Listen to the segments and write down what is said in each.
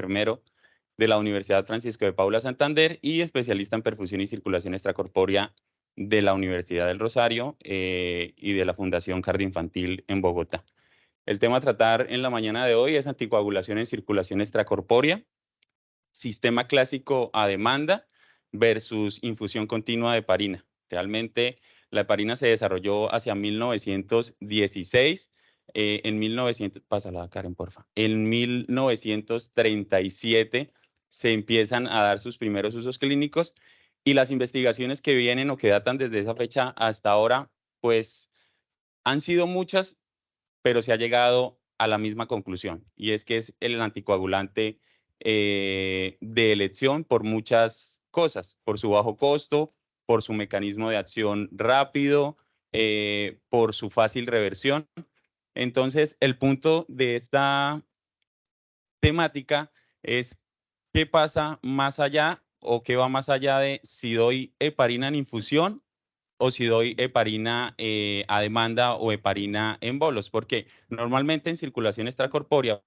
enfermero de la Universidad Francisco de Paula Santander y especialista en perfusión y circulación extracorpórea de la Universidad del Rosario y de la Fundación Cardioinfantil en Bogotá. El tema a tratar en la mañana de hoy es anticoagulación en circulación extracorpórea, sistema clásico a demanda versus infusión continua de heparina. Realmente la heparina se desarrolló hacia 1916. En 1900, pásala, Karen, porfa. En 1937 se empiezan a dar sus primeros usos clínicos y las investigaciones que vienen o que datan desde esa fecha hasta ahora, pues han sido muchas, pero se ha llegado a la misma conclusión, y es que es el anticoagulante de elección por muchas cosas, por su bajo costo, por su mecanismo de acción rápido, por su fácil reversión. Entonces, el punto de esta temática es qué pasa más allá o qué va más allá de si doy heparina en infusión o si doy heparina a demanda o heparina en bolos, porque normalmente en circulación extracorpórea,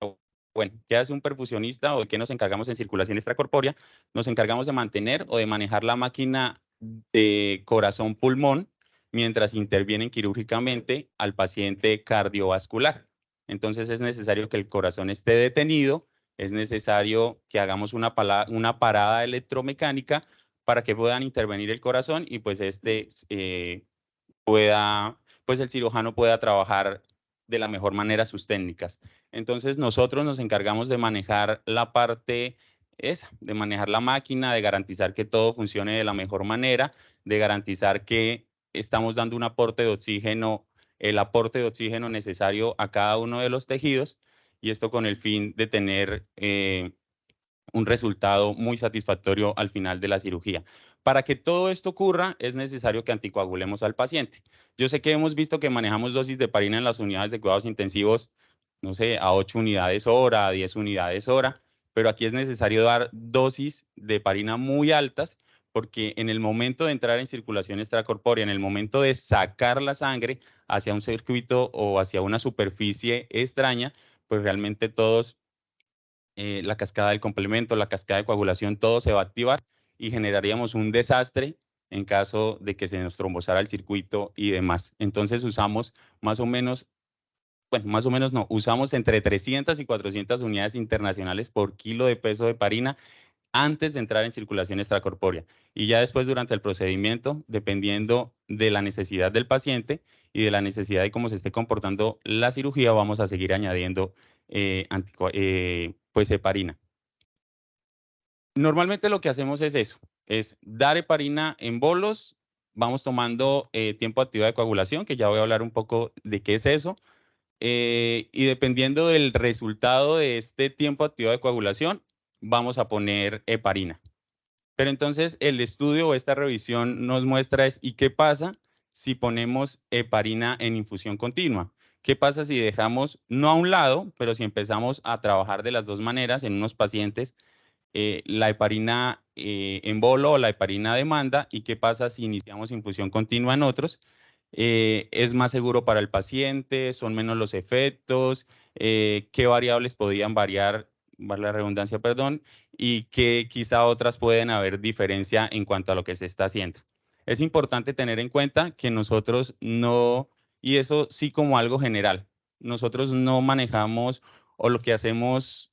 bueno, ¿qué hace un perfusionista o qué nos encargamos en circulación extracorpórea? Nos encargamos de mantener o de manejar la máquina de corazón-pulmón mientras intervienen quirúrgicamente al paciente cardiovascular. Entonces es necesario que el corazón esté detenido, es necesario que hagamos una parada electromecánica para que puedan intervenir el corazón y pues pues el cirujano pueda trabajar de la mejor manera sus técnicas. Entonces nosotros nos encargamos de manejar la parte esa, de manejar la máquina, de garantizar que todo funcione de la mejor manera, de garantizar que estamos dando un aporte de oxígeno, el aporte de oxígeno necesario a cada uno de los tejidos, y esto con el fin de tener un resultado muy satisfactorio al final de la cirugía. Para que todo esto ocurra, es necesario que anticoagulemos al paciente. Yo sé que hemos visto que manejamos dosis de heparina en las unidades de cuidados intensivos, no sé, a 8 unidades hora, a 10 unidades hora, pero aquí es necesario dar dosis de heparina muy altas, porque en el momento de entrar en circulación extracorpórea, en el momento de sacar la sangre hacia un circuito o hacia una superficie extraña, pues realmente todos la cascada del complemento, la cascada de coagulación, todo se va a activar y generaríamos un desastre en caso de que se nos trombosara el circuito y demás. Entonces usamos más o menos, bueno, más o menos no, usamos entre 300 y 400 unidades internacionales por kilo de peso de heparina antes de entrar en circulación extracorpórea. Y ya después durante el procedimiento, dependiendo de la necesidad del paciente y de la necesidad de cómo se esté comportando la cirugía, vamos a seguir añadiendo pues heparina. Normalmente lo que hacemos es eso, es dar heparina en bolos, vamos tomando tiempo activo de coagulación, que ya voy a hablar un poco de qué es eso, y dependiendo del resultado de este tiempo activo de coagulación, vamos a poner heparina. Pero entonces el estudio o esta revisión nos muestra ¿y qué pasa si ponemos heparina en infusión continua? ¿Qué pasa si dejamos, no a un lado, pero si empezamos a trabajar de las dos maneras en unos pacientes, la heparina en bolo o la heparina a demanda? ¿Y qué pasa si iniciamos infusión continua en otros? ¿Es más seguro para el paciente? ¿Son menos los efectos? ¿Qué variables podrían variar, vale la redundancia, perdón, y que quizá otras pueden haber diferencia en cuanto a lo que se está haciendo? Es importante tener en cuenta que nosotros no, y eso sí como algo general, nosotros no manejamos o lo que hacemos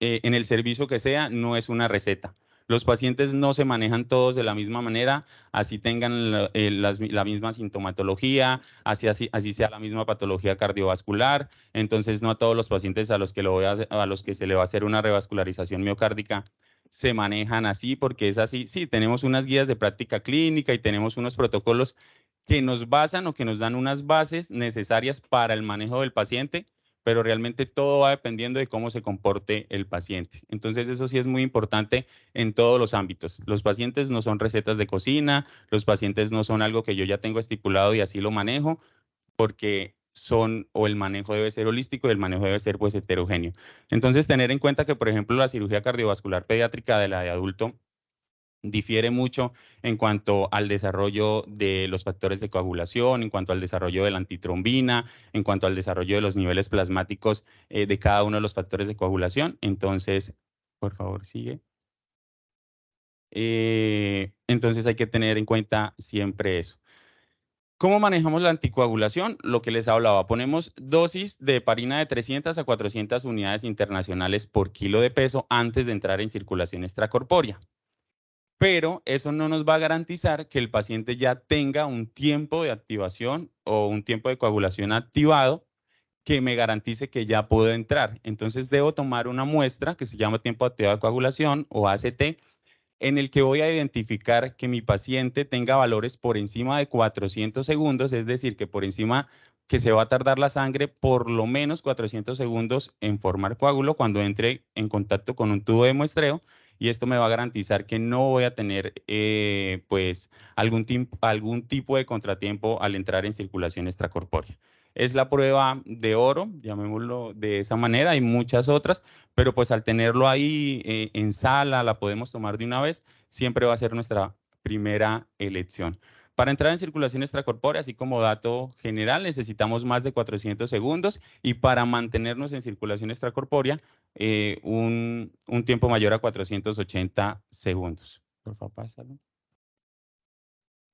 en el servicio que sea no es una receta. Los pacientes no se manejan todos de la misma manera, así tengan la misma sintomatología, así sea la misma patología cardiovascular. Entonces, no a todos los pacientes a los que se le va a hacer una revascularización miocárdica se manejan así, porque es así. Sí, tenemos unas guías de práctica clínica y tenemos unos protocolos que nos basan o que nos dan unas bases necesarias para el manejo del paciente, pero realmente todo va dependiendo de cómo se comporte el paciente. Entonces, eso sí es muy importante en todos los ámbitos. Los pacientes no son recetas de cocina, los pacientes no son algo que yo ya tengo estipulado y así lo manejo, porque son, o el manejo debe ser holístico y el manejo debe ser pues heterogéneo. Entonces, tener en cuenta que, por ejemplo, la cirugía cardiovascular pediátrica de la de adulto difiere mucho en cuanto al desarrollo de los factores de coagulación, en cuanto al desarrollo de la antitrombina, en cuanto al desarrollo de los niveles plasmáticos de cada uno de los factores de coagulación. Entonces, Por favor, sigue. Entonces hay que tener en cuenta siempre eso. ¿Cómo manejamos la anticoagulación? Lo que les hablaba, ponemos dosis de heparina de 300 a 400 unidades internacionales por kilo de peso antes de entrar en circulación extracorpórea. Pero eso no nos va a garantizar que el paciente ya tenga un tiempo de activación o un tiempo de coagulación activado que me garantice que ya puedo entrar. Entonces debo tomar una muestra que se llama tiempo activado de coagulación o ACT, en el que voy a identificar que mi paciente tenga valores por encima de 400 segundos, es decir, que por encima que se va a tardar la sangre por lo menos 400 segundos en formar coágulo cuando entre en contacto con un tubo de muestreo, y esto me va a garantizar que no voy a tener pues algún tipo de contratiempo al entrar en circulación extracorpórea. Es la prueba de oro, llamémoslo de esa manera, hay muchas otras, pero pues al tenerlo ahí en sala, la podemos tomar de una vez, siempre va a ser nuestra primera elección. Para entrar en circulación extracorpórea, así como dato general, necesitamos más de 400 segundos, y para mantenernos en circulación extracorpórea, un tiempo mayor a 480 segundos. Por favor, pásalo.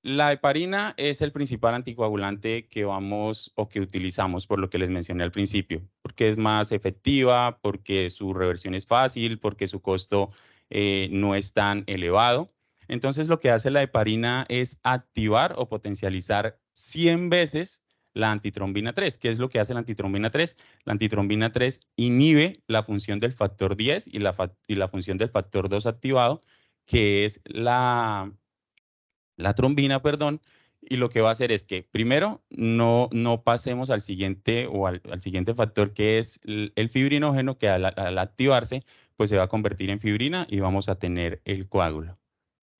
La heparina es el principal anticoagulante que vamos o que utilizamos, por lo que les mencioné al principio, porque es más efectiva, porque su reversión es fácil, porque su costo no es tan elevado. Entonces, lo que hace la heparina es activar o potencializar 100 veces la antitrombina 3. ¿Qué es lo que hace la antitrombina 3? La antitrombina 3 inhibe la función del factor 10 y la función del factor 2 activado, que es la trombina, perdón, y lo que va a hacer es que primero no pasemos al siguiente o al siguiente factor, que es el fibrinógeno, que al activarse pues se va a convertir en fibrina y vamos a tener el coágulo.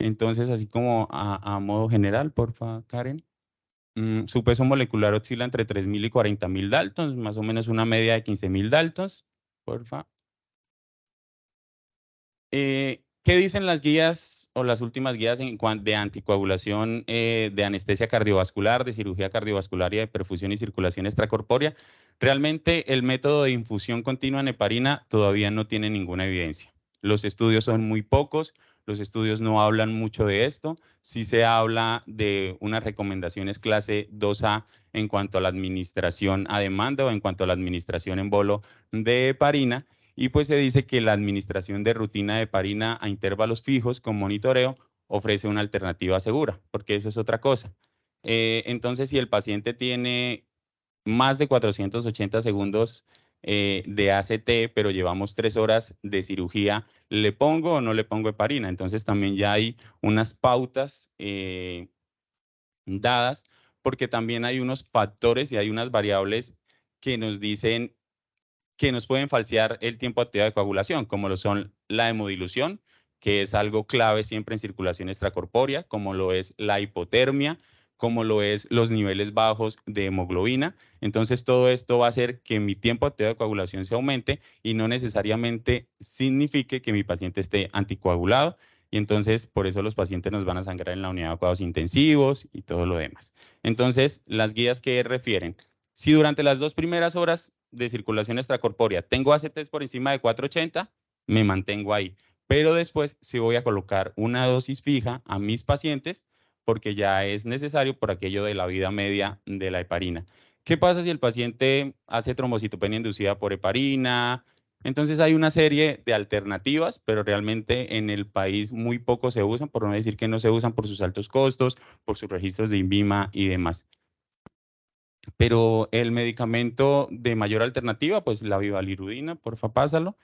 Entonces, así como a modo general, porfa, Karen. Su peso molecular oscila entre 3.000 y 40.000 daltons, más o menos una media de 15.000 daltons, porfa. ¿Qué dicen las guías o las últimas guías de anticoagulación, de anestesia cardiovascular, de cirugía cardiovascular y de perfusión y circulación extracorpórea? Realmente el método de infusión continua en heparina todavía no tiene ninguna evidencia. Los estudios son muy pocos, los estudios no hablan mucho de esto. Sí se habla de unas recomendaciones clase 2A en cuanto a la administración a demanda o en cuanto a la administración en bolo de heparina. Y pues se dice que la administración de rutina de heparina a intervalos fijos con monitoreo ofrece una alternativa segura, porque eso es otra cosa. Entonces, si el paciente tiene más de 480 segundos de ACT, pero llevamos 3 horas de cirugía, ¿le pongo o no le pongo heparina? Entonces también ya hay unas pautas dadas, porque también hay unos factores y hay unas variables que nos dicen que nos pueden falsear el tiempo activo de coagulación, como lo son la hemodilución, que es algo clave siempre en circulación extracorpórea, como lo es la hipotermia, como lo es los niveles bajos de hemoglobina. Entonces, todo esto va a hacer que mi tiempo activo de coagulación se aumente y no necesariamente signifique que mi paciente esté anticoagulado. Y entonces, por eso los pacientes nos van a sangrar en la unidad de cuidados intensivos y todo lo demás. Entonces, las guías que refieren, si durante las 2 primeras horas de circulación extracorpórea tengo ACTs por encima de 480, me mantengo ahí. Pero después sí voy a colocar una dosis fija a mis pacientes porque ya es necesario por aquello de la vida media de la heparina. ¿Qué pasa si el paciente hace trombocitopenia inducida por heparina? Entonces hay una serie de alternativas, pero realmente en el país muy poco se usan, por no decir que no se usan por sus altos costos, por sus registros de INVIMA y demás. Pero el medicamento de mayor alternativa, pues la vivalirudina, porfa, pásalo.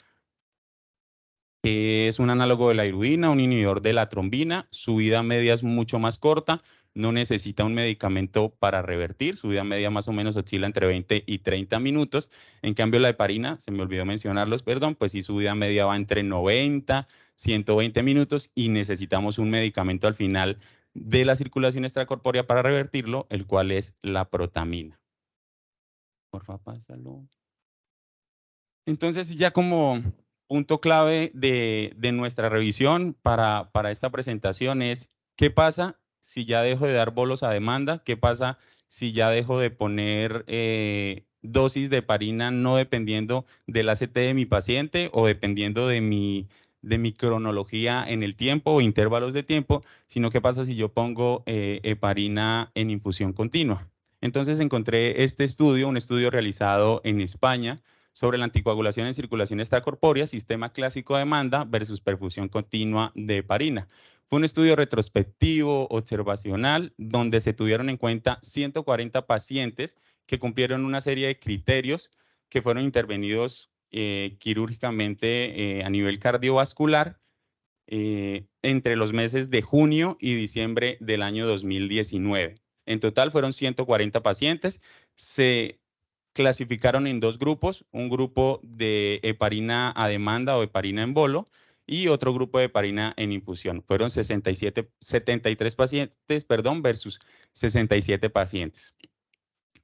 Es un análogo de la irudina, un inhibidor de la trombina. Su vida media es mucho más corta, no necesita un medicamento para revertir. Su vida media más o menos oscila entre 20 y 30 minutos. En cambio, la heparina, se me olvidó mencionarlos, perdón, pues sí, su vida media va entre 90, 120 minutos y necesitamos un medicamento al final de la circulación extracorpórea para revertirlo, el cual es la protamina. Porfa, pásalo. Entonces, ya como punto clave de nuestra revisión para esta presentación es, ¿qué pasa si ya dejo de dar bolos a demanda? ¿Qué pasa si ya dejo de poner dosis de heparina no dependiendo del ACT de mi paciente o dependiendo de de mi cronología en el tiempo o intervalos de tiempo, sino qué pasa si yo pongo heparina en infusión continua. Entonces encontré este estudio, un estudio realizado en España sobre la anticoagulación en circulación extracorpórea, sistema clásico de demanda versus perfusión continua de heparina. Fue un estudio retrospectivo, observacional, donde se tuvieron en cuenta 140 pacientes que cumplieron una serie de criterios que fueron intervenidos quirúrgicamente a nivel cardiovascular entre los meses de junio y diciembre del año 2019. En total fueron 140 pacientes. Se clasificaron en dos grupos, un grupo de heparina a demanda o heparina en bolo y otro grupo de heparina en infusión. Fueron 73 pacientes, perdón, versus 67 pacientes.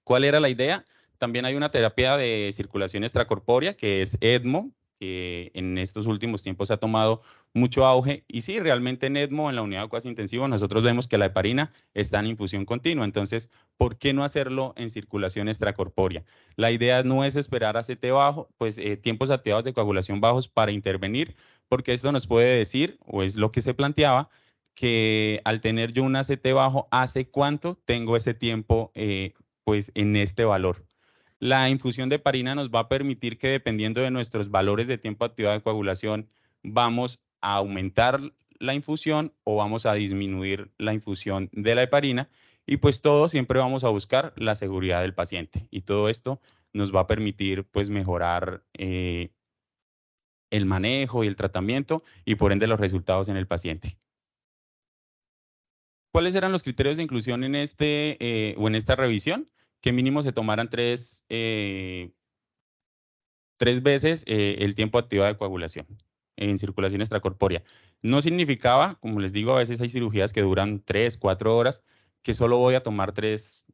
¿Cuál era la idea? También hay una terapia de circulación extracorpórea que es ECMO, que en estos últimos tiempos ha tomado mucho auge. Y sí, realmente en ECMO, en la unidad de cuidados intensivos, nosotros vemos que la heparina está en infusión continua. Entonces, ¿por qué no hacerlo en circulación extracorpórea? La idea no es esperar a CT bajo, pues tiempos activados de coagulación bajos para intervenir, porque esto nos puede decir, o es lo que se planteaba, que al tener yo un ACT bajo, ¿hace cuánto tengo ese tiempo pues en este valor? La infusión de heparina nos va a permitir que dependiendo de nuestros valores de tiempo activado de coagulación, vamos a aumentar la infusión o vamos a disminuir la infusión de la heparina y pues todo siempre vamos a buscar la seguridad del paciente y todo esto nos va a permitir pues mejorar el manejo y el tratamiento y por ende los resultados en el paciente. ¿Cuáles eran los criterios de inclusión en o en esta revisión? Que mínimo se tomaran tres veces el tiempo activado de coagulación en circulación extracorpórea. No significaba, como les digo, a veces hay cirugías que duran 3, 4 horas, que solo voy a tomar 3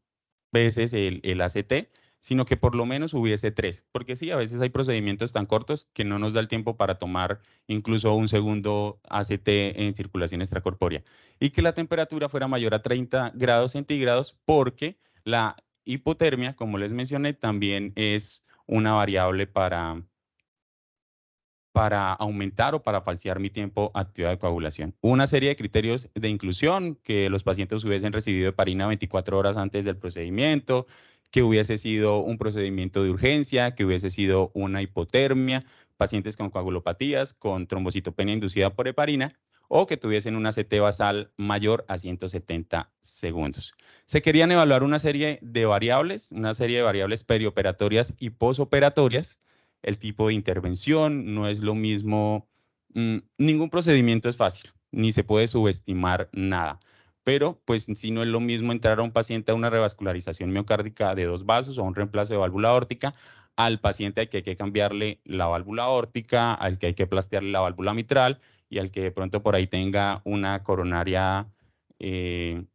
veces el ACT, sino que por lo menos hubiese 3, porque sí, a veces hay procedimientos tan cortos que no nos da el tiempo para tomar incluso un segundo ACT en circulación extracorpórea. Y que la temperatura fuera mayor a 30 grados centígrados, porque la hipotermia, como les mencioné, también es una variable para aumentar o para falsear mi tiempo activado de coagulación. Una serie de criterios de inclusión, que los pacientes hubiesen recibido heparina 24 horas antes del procedimiento, que hubiese sido un procedimiento de urgencia, que hubiese sido una hipotermia, pacientes con coagulopatías, con trombocitopenia inducida por heparina, o que tuviesen una CT basal mayor a 170 segundos. Se querían evaluar una serie de variables perioperatorias y posoperatorias. El tipo de intervención no es lo mismo. Ningún procedimiento es fácil, ni se puede subestimar nada. Pero, pues, si no es lo mismo entrar a un paciente a una revascularización miocárdica de 2 vasos o un reemplazo de válvula aórtica, al paciente al que hay que cambiarle la válvula aórtica, al que hay que plastearle la válvula mitral y al que de pronto por ahí tenga una coronaria que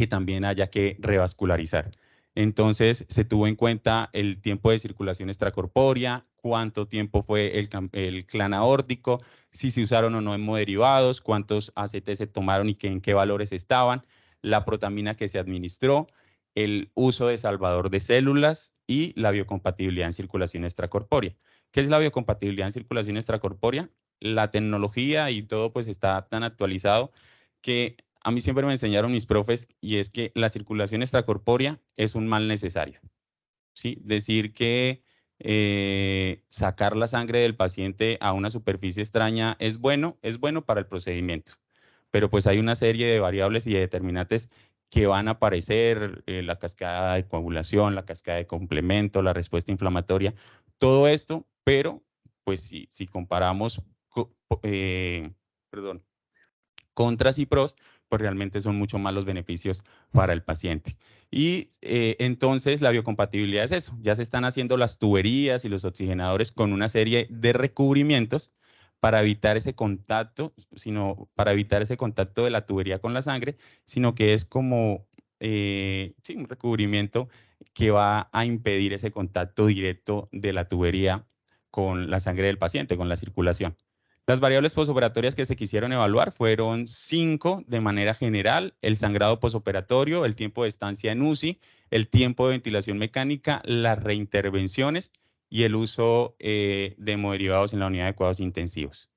también haya que revascularizar. Entonces, se tuvo en cuenta el tiempo de circulación extracorpórea, cuánto tiempo fue el clan aórtico, si se usaron o no hemoderivados, cuántos ACT se tomaron y en qué valores estaban, la protamina que se administró, el uso de salvador de células y la biocompatibilidad en circulación extracorpórea. ¿Qué es la biocompatibilidad en circulación extracorpórea? La tecnología y todo pues está tan actualizado que a mí siempre me enseñaron mis profes y es que la circulación extracorpórea es un mal necesario. ¿Sí? Decir que sacar la sangre del paciente a una superficie extraña es bueno para el procedimiento, pero pues hay una serie de variables y de determinantes que van a aparecer, la cascada de coagulación, la cascada de complemento, la respuesta inflamatoria, todo esto, pero pues si comparamos, perdón, contras y pros, pues realmente son mucho más los beneficios para el paciente. Y entonces la biocompatibilidad es eso, ya se están haciendo las tuberías y los oxigenadores con una serie de recubrimientos para evitar ese contacto, para evitar ese contacto de la tubería con la sangre, sino que es como sí, un recubrimiento que va a impedir ese contacto directo de la tubería con la sangre del paciente, con la circulación. Las variables posoperatorias que se quisieron evaluar fueron 5 de manera general: el sangrado posoperatorio, el tiempo de estancia en UCI, el tiempo de ventilación mecánica, las reintervenciones y el uso de hemoderivados en la unidad de cuidados intensivos.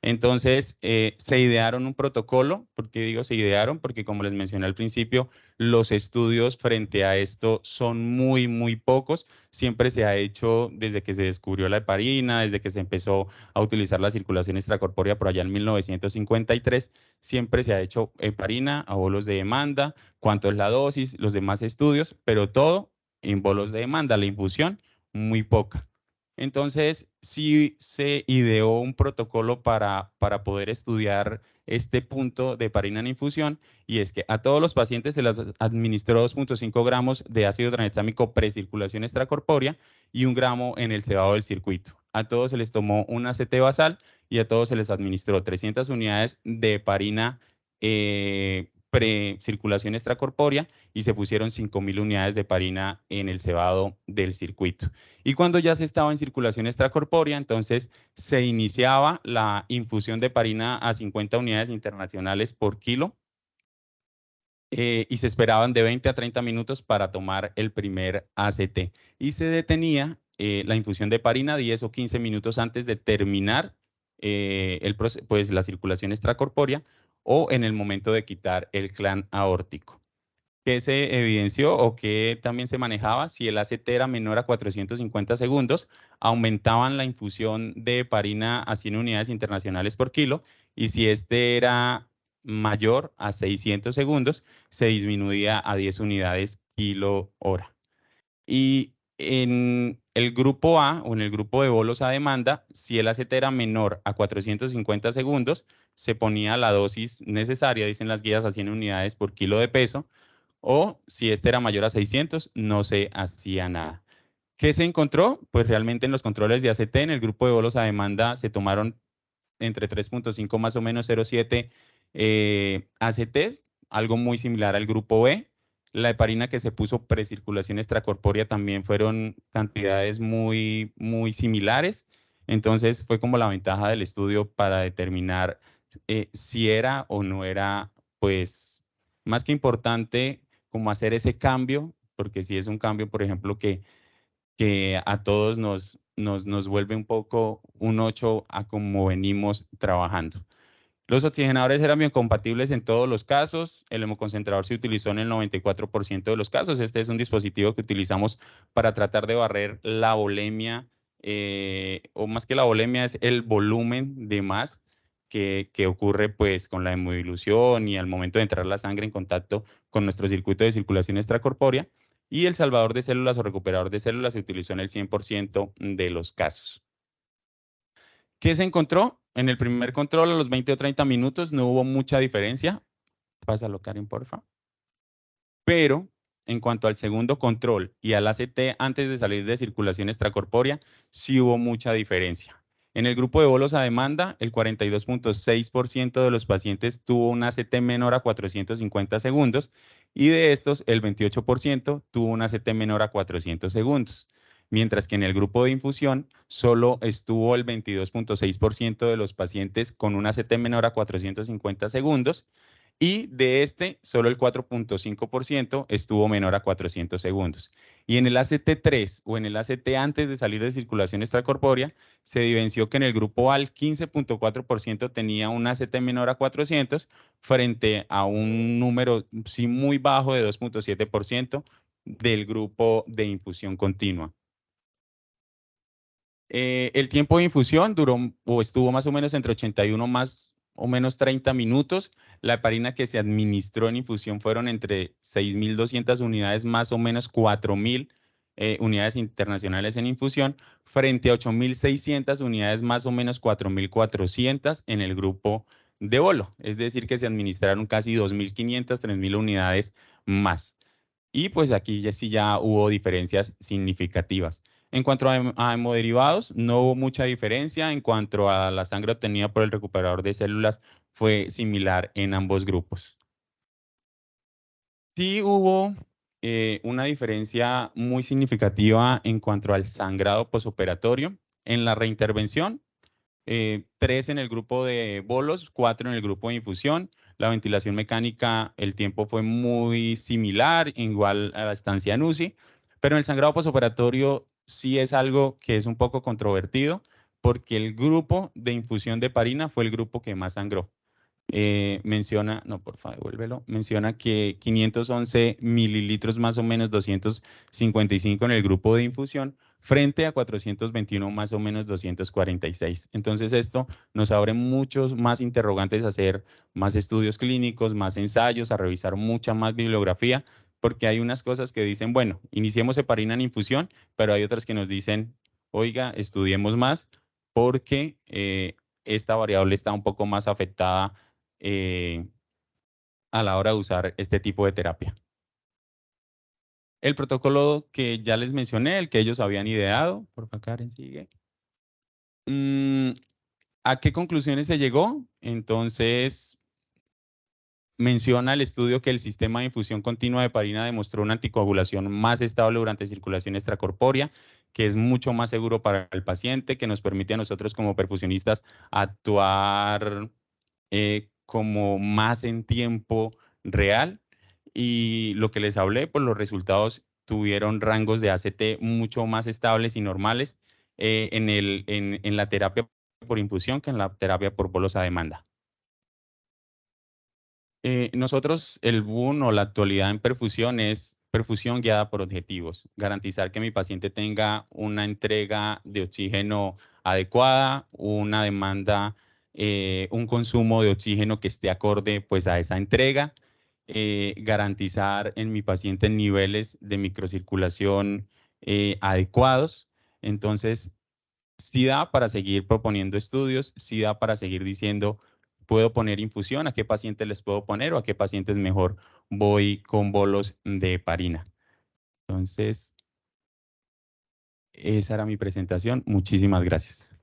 Entonces, se idearon un protocolo. ¿Por qué digo se idearon? Porque como les mencioné al principio, los estudios frente a esto son muy, muy pocos. Siempre se ha hecho desde que se descubrió la heparina, desde que se empezó a utilizar la circulación extracorpórea por allá en 1953, siempre se ha hecho heparina a bolos de demanda, cuánto es la dosis, los demás estudios, pero todo en bolos de demanda, la infusión muy poca. Entonces, sí se ideó un protocolo para poder estudiar este punto de heparina en infusión, y es que a todos los pacientes se les administró 2.5 gramos de ácido tranexámico precirculación extracorpórea y 1 gramo en el cebado del circuito. A todos se les tomó un ACT basal y a todos se les administró 300 unidades de heparina precirculación extracorpórea y se pusieron 5.000 unidades de heparina en el cebado del circuito. Y cuando ya se estaba en circulación extracorpórea, entonces se iniciaba la infusión de heparina a 50 unidades internacionales por kilo, y se esperaban de 20 a 30 minutos para tomar el primer ACT. Y se detenía la infusión de heparina 10 o 15 minutos antes de terminar pues, la circulación extracorpórea o en el momento de quitar el clan aórtico. ¿Qué se evidenció o qué también se manejaba? Si el ACT era menor a 450 segundos, aumentaban la infusión de heparina a 100 unidades internacionales por kilo, y si este era mayor a 600 segundos, se disminuía a 10 unidades kilo hora. Y en el grupo A o en el grupo de bolos a demanda, si el ACT era menor a 450 segundos, se ponía la dosis necesaria, dicen las guías, a 100 unidades por kilo de peso, o si este era mayor a 600, no se hacía nada. ¿Qué se encontró? Pues realmente en los controles de ACT, en el grupo de bolos a demanda, se tomaron entre 3.5 más o menos 0.7 ACTs, algo muy similar al grupo B. La heparina que se puso precirculación extracorpórea también fueron cantidades muy, muy similares. Entonces fue como la ventaja del estudio para determinar si era o no era, pues, más que importante como hacer ese cambio, porque si es un cambio, por ejemplo, que a todos nos vuelve un poco un 8 a como venimos trabajando. Los oxigenadores eran biocompatibles en todos los casos. El hemoconcentrador se utilizó en el 94% de los casos. Este es un dispositivo que utilizamos para tratar de barrer la volemia, o más que la volemia, es el volumen de más que ocurre pues con la hemodilución y al momento de entrar la sangre en contacto con nuestro circuito de circulación extracorpórea. Y el salvador de células o recuperador de células se utilizó en el 100% de los casos. ¿Qué se encontró? En el primer control, a los 20 o 30 minutos, no hubo mucha diferencia. Pásalo, Karen, porfa. Pero en cuanto al segundo control y al ACT antes de salir de circulación extracorpórea, sí hubo mucha diferencia. En el grupo de bolos a demanda, el 42.6% de los pacientes tuvo un ACT menor a 450 segundos, y de estos, el 28% tuvo un ACT menor a 400 segundos. Mientras que en el grupo de infusión, solo estuvo el 22.6% de los pacientes con un ACT menor a 450 segundos, y de este, solo el 4.5% estuvo menor a 400 segundos. Y en el ACT3 o en el ACT antes de salir de circulación extracorpórea, se evidenció que en el grupo A el 15.4% tenía un ACT menor a 400 frente a un número sí muy bajo de 2.7% del grupo de infusión continua. El tiempo de infusión duró o estuvo más o menos entre 81 más o menos 30 minutos. La heparina que se administró en infusión fueron entre 6.200 unidades, más o menos 4.000 unidades internacionales en infusión, frente a 8.600 unidades, más o menos 4.400 en el grupo de bolo. Es decir, que se administraron casi 2.500, 3.000 unidades más. Y pues aquí ya sí ya hubo diferencias significativas. En cuanto a hemoderivados, no hubo mucha diferencia. En cuanto a la sangre obtenida por el recuperador de células, fue similar en ambos grupos. Sí hubo una diferencia muy significativa en cuanto al sangrado posoperatorio. En la reintervención, 3 en el grupo de bolos, 4 en el grupo de infusión. La ventilación mecánica, el tiempo fue muy similar, igual a la estancia en UCI, pero en el sangrado posoperatorio sí es algo que es un poco controvertido, porque el grupo de infusión de heparina fue el grupo que más sangró. Menciona, no, por favor, devuélvelo, menciona que 511 mililitros más o menos 255 en el grupo de infusión frente a 421 más o menos 246. Entonces esto nos abre muchos más interrogantes a hacer más estudios clínicos, más ensayos, a revisar mucha más bibliografía, porque hay unas cosas que dicen, bueno, iniciemos heparina en infusión, pero hay otras que nos dicen, oiga, estudiemos más porque esta variable está un poco más afectada a la hora de usar este tipo de terapia. El protocolo que ya les mencioné, el que ellos habían ideado, por favor, Karen, sigue. ¿A qué conclusiones se llegó? Entonces, menciona el estudio que el sistema de infusión continua de heparina demostró una anticoagulación más estable durante circulación extracorpórea, que es mucho más seguro para el paciente, que nos permite a nosotros como perfusionistas actuar como más en tiempo real. Y lo que les hablé, pues los resultados tuvieron rangos de ACT mucho más estables y normales en la terapia por infusión que en la terapia por bolos a demanda. Nosotros, el boom o la actualidad en perfusión es perfusión guiada por objetivos. Garantizar que mi paciente tenga una entrega de oxígeno adecuada, una demanda, un consumo de oxígeno que esté acorde pues, a esa entrega. Garantizar en mi paciente niveles de microcirculación adecuados. Entonces, sí da para seguir proponiendo estudios, sí da para seguir diciendo, puedo poner infusión, a qué pacientes les puedo poner o a qué pacientes mejor voy con bolos de heparina. Entonces, esa era mi presentación. Muchísimas gracias.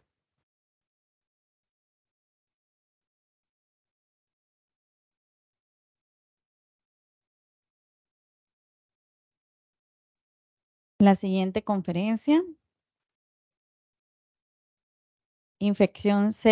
La siguiente conferencia, infección C.